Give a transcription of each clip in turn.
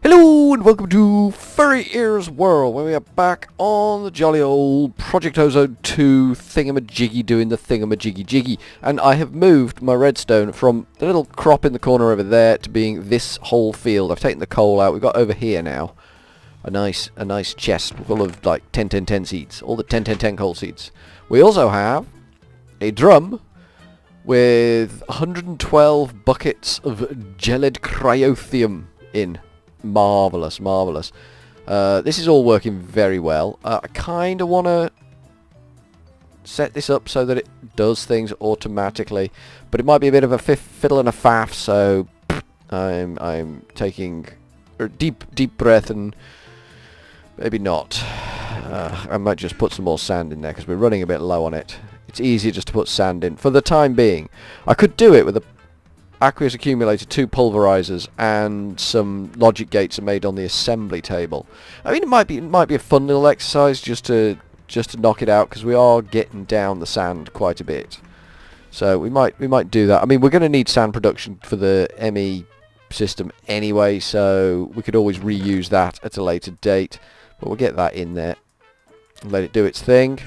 Hello and welcome to Furryearsworld, where we are back on the jolly old Project Ozone 2 thingamajiggy doing the thingamajiggy-jiggy. And I have moved my redstone from the little crop in the corner over there to being this whole field. I've taken the coal out. We've got over here now a nice chest full of like 10 seeds, all the 10 coal seeds. We also have a drum with 112 buckets of gelid cryothium in. Marvellous, marvellous. This is all working very well. I kind of want to set this up so that it does things automatically, but it might be a bit of a fiddle and a faff, so I'm taking a deep breath and maybe not. I might just put some more sand in there because we're running a bit low on it. It's easier just to put sand in for the time being. I could do it with a aqueous accumulator, 2 pulverizers, and some logic gates are made on the assembly table. I mean, it might be a fun little exercise just to knock it out, because we are getting down the sand quite a bit. So we might do that. I mean, we're going to need sand production for the ME system anyway, so we could always reuse that at a later date. But we'll get that in there and let it do its thing.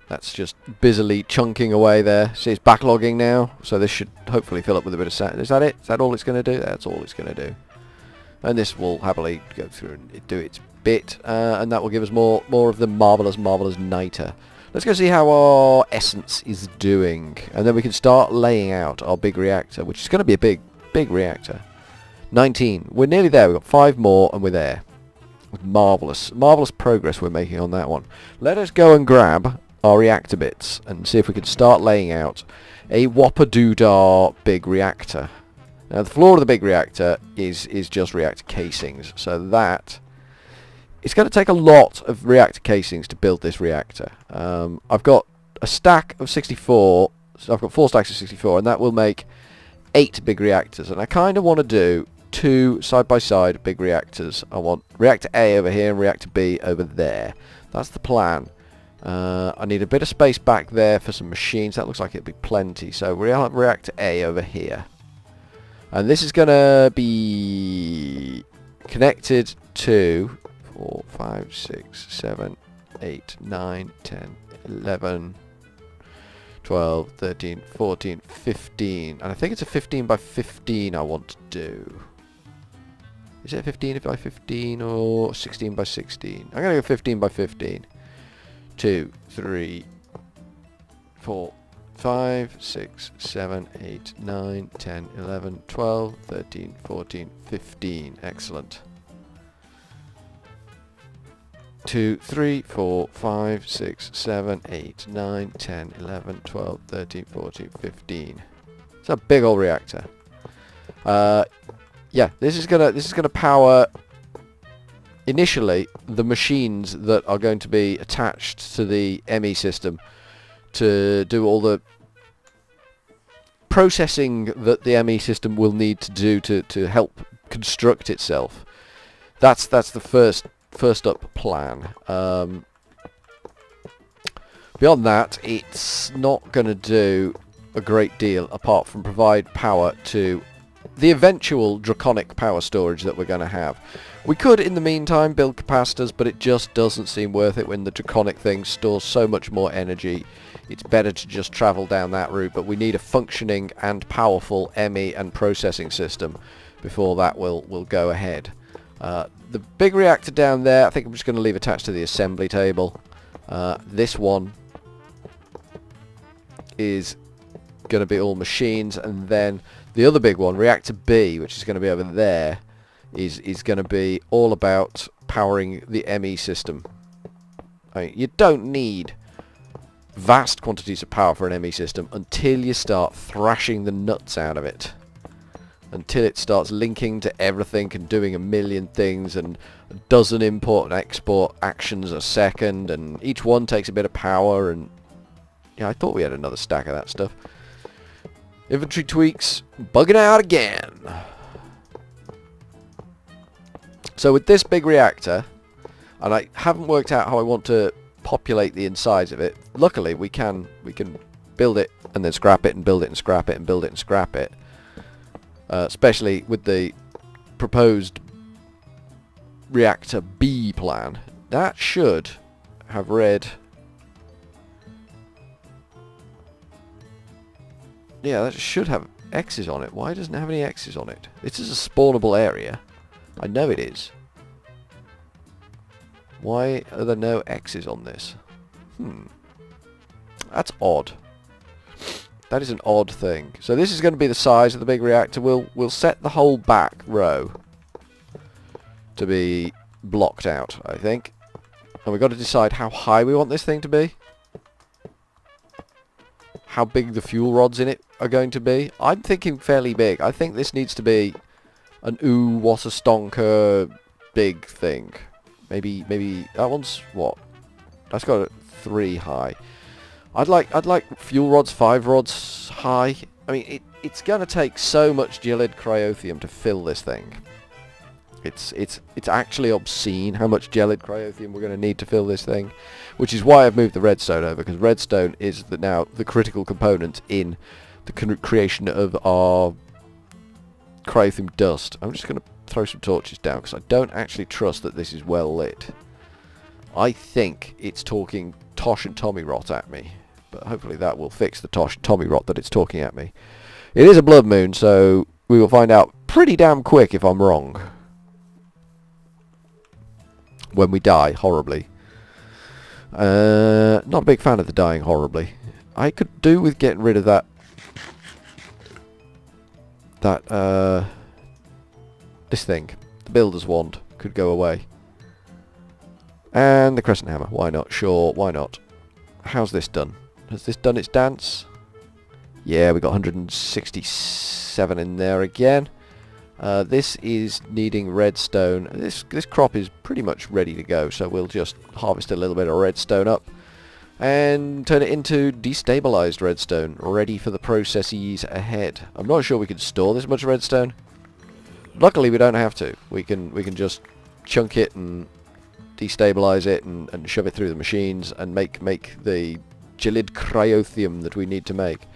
That's just busily chunking away there. See, it's backlogging now, so this should hopefully fill up with a bit of sand. Is that it? Is that all it's going to do? That's all it's going to do. And this will happily go through and do its bit, and that will give us more of the marvellous niter. Let's go see how our essence is doing, and then we can start laying out our big reactor, which is going to be a big reactor. 19. We're nearly there. We've got 5 more, and we're there. Marvellous progress we're making on that one. Let us go and grab our reactor bits and see if we can start laying out a whopper-doodah big reactor. Now the floor of the big reactor is just reactor casings, so that it's going to take a lot of reactor casings to build this reactor. I've got a stack of 64, so I've got 4 stacks of 64, and that will make 8 big reactors, and I kind of want to do 2 side-by-side big reactors. I want reactor A over here and reactor B over there. That's the plan. I need a bit of space back there for some machines. That looks like it'll be plenty. So we'll have reactor A over here. And this is going to be connected to 4, 5, 6, 7, 8, 9, 10, 11, 12, 13, 14, 15. And I think it's a 15 by 15 I want to do. Is it a 15 by 15 or 16 by 16? I'm going to go 15 by 15. 2, 3, 4, 5, 6, 7, 8, 9, 10, 11, 12, 13, 14, 15. Excellent. 2, 3, 4, 5, 6, 7, 8, 9, 10, 11, 12, 13, 14, 15. It's a big old reactor. Yeah, this is gonna power initially the machines that are going to be attached to the ME system to do all the processing that the ME system will need to do to help construct itself. That's the first up plan. Beyond that, it's not going to do a great deal apart from provide power to the eventual draconic power storage that we're going to have. We could, in the meantime, build capacitors, but it just doesn't seem worth it when the draconic thing stores so much more energy. It's better to just travel down that route, but we need a functioning and powerful ME and processing system before that will go ahead. The big reactor down there, I think I'm just going to leave attached to the assembly table. This one is going to be all machines, and then the other big one, reactor B, which is going to be over there, is going to be all about powering the ME system. I mean, you don't need vast quantities of power for an ME system until you start thrashing the nuts out of it. Until it starts linking to everything and doing a million things and a dozen import and export actions a second, and each one takes a bit of power. And yeah, I thought we had another stack of that stuff. Inventory tweaks, bugging out again. So with this big reactor, and I haven't worked out how I want to populate the insides of it. Luckily, we can build it and then scrap it and build it and scrap it and build it and scrap it. Especially with the proposed reactor B plan, that should have read... Yeah, that should have X's on it. Why doesn't it have any X's on it? This is a spawnable area. I know it is. Why are there no X's on this? That's odd. That is an odd thing. So this is going to be the size of the big reactor. We'll set the whole back row to be blocked out, I think. And we've got to decide how high we want this thing to be. How big the fuel rods in it are going to be. I'm thinking fairly big. I think this needs to be an ooh, what a stonker big thing. Maybe that one's what? That's got a 3 high. I'd like fuel rods 5 rods high. I mean, it's gonna take so much gelid cryothium to fill this thing. It's actually obscene how much gelid cryothium we're gonna need to fill this thing, which is why I've moved the redstone over, because redstone is now the critical component in the creation of our cryothium dust. I'm just gonna throw some torches down because I don't actually trust that this is well lit. I think it's talking Tosh and Tommy rot at me, but hopefully that will fix the Tosh and Tommy rot that it's talking at me. It is a blood moon, so we will find out pretty damn quick if I'm wrong. When we die horribly. Not a big fan of the dying horribly. I could do with getting rid of that this thing. The builder's wand could go away. And the crescent hammer. Why not? Sure, why not? How's this done? Has this done its dance? Yeah, we got 167 in there again. This is needing redstone. This crop is pretty much ready to go, so we'll just harvest a little bit of redstone up and turn it into destabilized redstone, ready for the processes ahead. I'm not sure we can store this much redstone. Luckily, we don't have to. We can just chunk it and destabilize it and shove it through the machines and make the gelid cryothium that we need to make.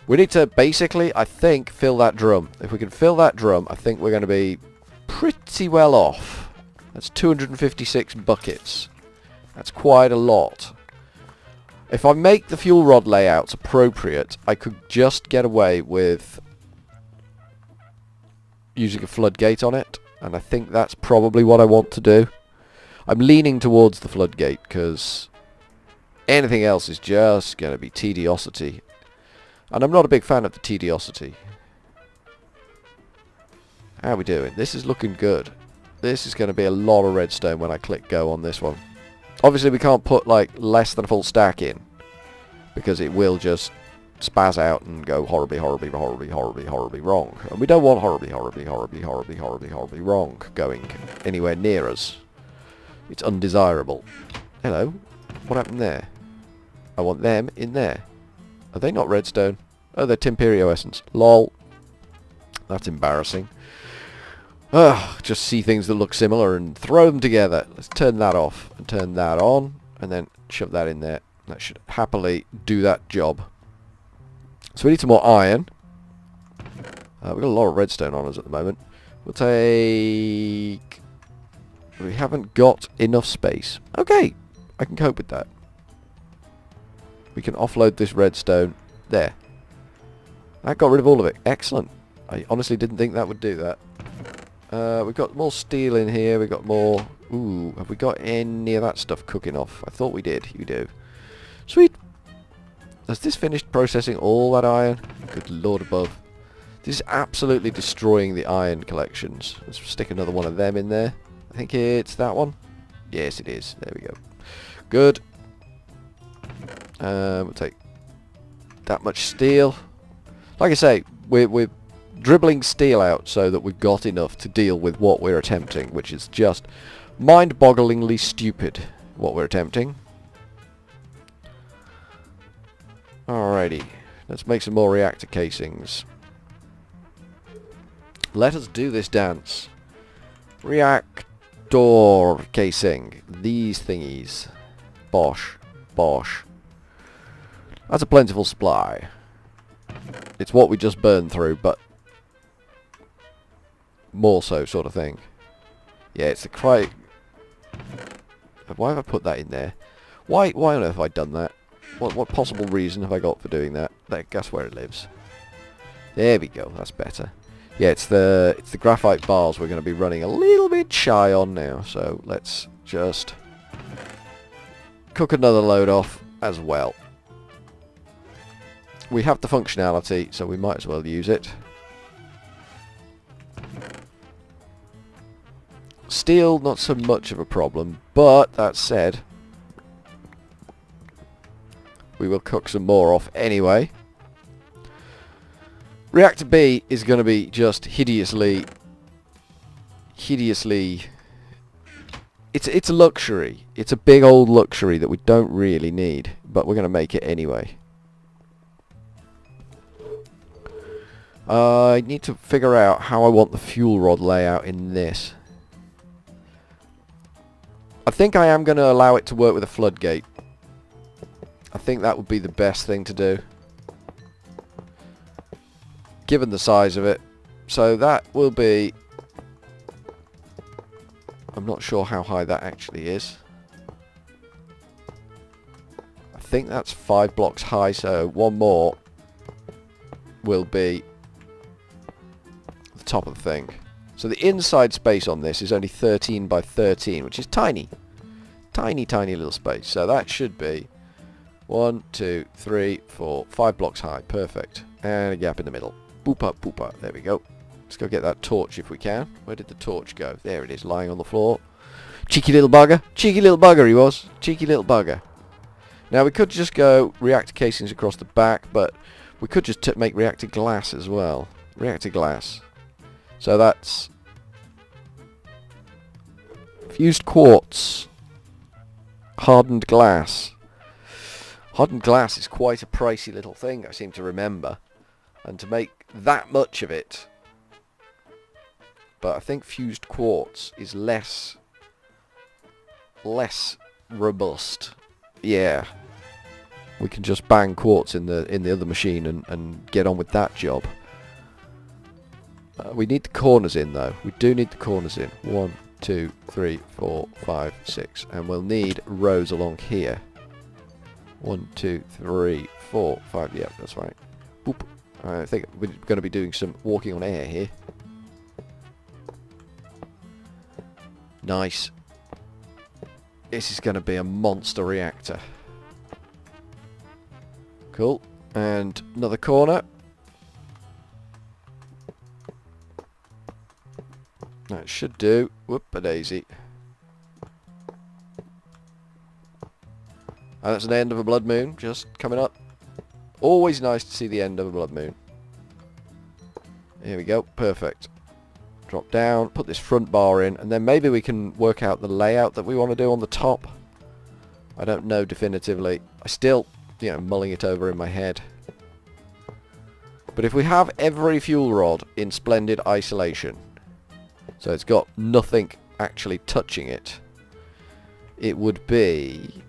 We need to basically, I think, fill that drum. If we can fill that drum, I think we're going to be pretty well off. That's 256 buckets. That's quite a lot. If I make the fuel rod layouts appropriate, I could just get away with using a floodgate on it, and I think that's probably what I want to do. I'm leaning towards the floodgate because anything else is just going to be tediosity. And I'm not a big fan of the tediosity. How are we doing? This is looking good. This is going to be a lot of redstone when I click go on this one. Obviously we can't put like less than a full stack in, because it will just spaz out and go horribly wrong. And we don't want horribly wrong going anywhere near us. It's undesirable. Hello? What happened there? I want them in there. Are they not redstone? Oh, they're Timperio essence. Lol. That's embarrassing. Ugh, just see things that look similar and throw them together. Let's turn that off and turn that on, and then shove that in there. That should happily do that job. So we need some more iron. We've got a lot of redstone on us at the moment. We'll take... We haven't got enough space. Okay, I can cope with that. We can offload this redstone. There. That got rid of all of it. Excellent. I honestly didn't think that would do that. We've got more steel in here. We've got more... Ooh, have we got any of that stuff cooking off? I thought we did. You do. Sweet. Has this finished processing all that iron? Good lord above. This is absolutely destroying the iron collections. Let's stick another one of them in there. I think it's that one. Yes, it is. There we go. Good. We'll take that much steel. Like I say, we're dribbling steel out so that we've got enough to deal with what we're attempting, which is just mind-bogglingly stupid, what we're attempting. Alrighty, let's make some more reactor casings. Let us do this dance. Reactor casing. These thingies. Bosh. Bosh. That's a plentiful supply. It's what we just burned through, but more so sort of thing. Yeah, it's the cry. Why have I put that in there? Why on earth have I done that? What possible reason have I got for doing that? Guess where it lives. There we go, that's better. Yeah, it's the graphite bars we're going to be running a little bit shy on now, so let's just cook another load off as well. We have the functionality, so we might as well use it. Steel, not so much of a problem, but that said, we will cook some more off anyway. Reactor B is going to be just hideously... It's a luxury. It's a big old luxury that we don't really need, but we're going to make it anyway. I need to figure out how I want the fuel rod layout in this. I think I am going to allow it to work with a floodgate. I think that would be the best thing to do, given the size of it. So that will be... I'm not sure how high that actually is. I think that's 5 blocks high, so one more will be the top of the thing. So the inside space on this is only 13 by 13, which is tiny. Tiny, tiny little space. So that should be 1, 2, 3, 4, 5 blocks high. Perfect. And a gap in the middle. Boop up, boop up. There we go. Let's go get that torch if we can. Where did the torch go? There it is, lying on the floor. Cheeky little bugger. Cheeky little bugger he was. Cheeky little bugger. Now we could just go reactor casings across the back, but we could just make reactor glass as well. Reactor glass. So that's fused quartz. Hardened glass. Hardened glass is quite a pricey little thing, I seem to remember. And to make that much of it... But I think fused quartz is less robust. Yeah. We can just bang quartz in the other machine and get on with that job. We need the corners in though. We do need the corners in. 1, 2, 3, 4, 5, 6. And we'll need rows along here. 1, 2, 3, 4, 5. Yep, that's right. Boop. I think we're going to be doing some walking on air here. Nice. This is going to be a monster reactor. Cool. And another corner. That should do. Whoop-a-daisy. And that's an end of a blood moon just coming up. Always nice to see the end of a blood moon. Here we go. Perfect. Drop down, put this front bar in, and then maybe we can work out the layout that we want to do on the top. I don't know definitively. I still, mulling it over in my head. But if we have every fuel rod in splendid isolation, so it's got nothing actually touching it, it would be...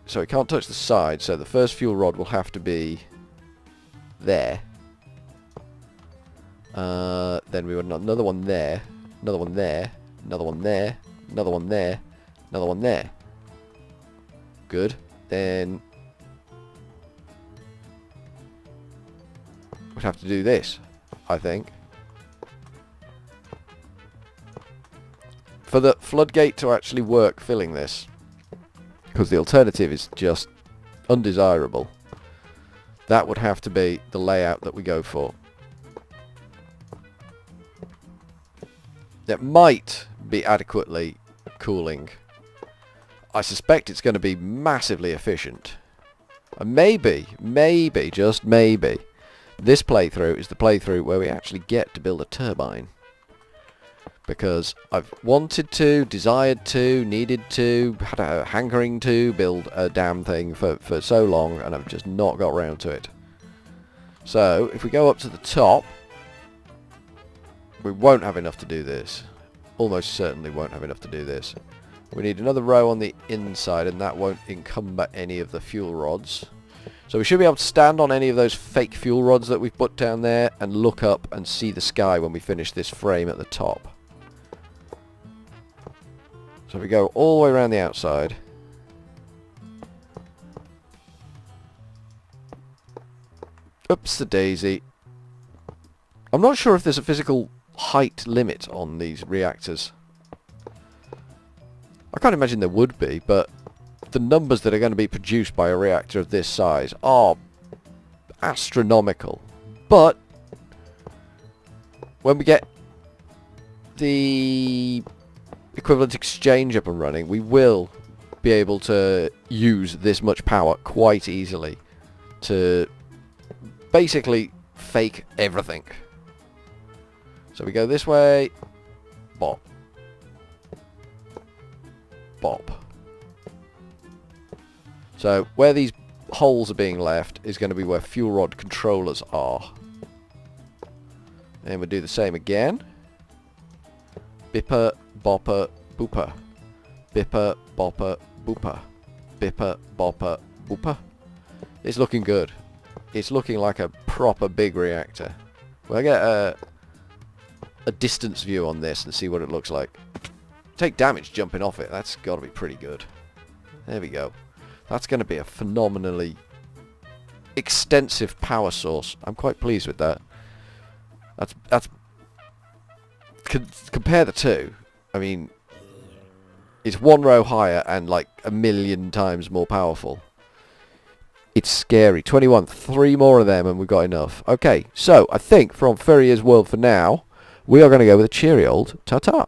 So it can't touch the side, so the first fuel rod will have to be there. Then we would another one there, another one there, another one there, another one there, another one there. Good. Then we'd have to do this, I think. For the floodgate to actually work filling this, because the alternative is just undesirable, that would have to be the layout that we go for. That might be adequately cooling. I suspect it's going to be massively efficient. And maybe, just maybe, this playthrough is the playthrough where we actually get to build a turbine. Because I've wanted to, desired to, needed to, had a hankering to build a damn thing for so long, and I've just not got around to it. So, if we go up to the top, we won't have enough to do this. Almost certainly won't have enough to do this. We need another row on the inside, and that won't encumber any of the fuel rods. So we should be able to stand on any of those fake fuel rods that we've put down there and look up and see the sky when we finish this frame at the top. So we go all the way around the outside. Oops, the daisy. I'm not sure if there's a physical height limit on these reactors. I can't imagine there would be, but the numbers that are going to be produced by a reactor of this size are astronomical. But when we get the equivalent exchange up and running, we will be able to use this much power quite easily to basically fake everything. So we go this way, bop, bop. So where these holes are being left is going to be where fuel rod controllers are. And we'll do the same again. Bipper, bopper, booper. Bipper, bopper, booper. Bipper, bopper, booper. It's looking good. It's looking like a proper big reactor. We'll get a distance view on this and see what it looks like. Take damage jumping off it. That's got to be pretty good. There we go. That's going to be a phenomenally extensive power source. I'm quite pleased with that. Compare the two. I mean, it's one row higher and like 1,000,000 times more powerful. It's scary. 21, 3 more of them and we've got enough. Okay, so I think from Furryearsworld for now, we are going to go with a cheery old ta-ta.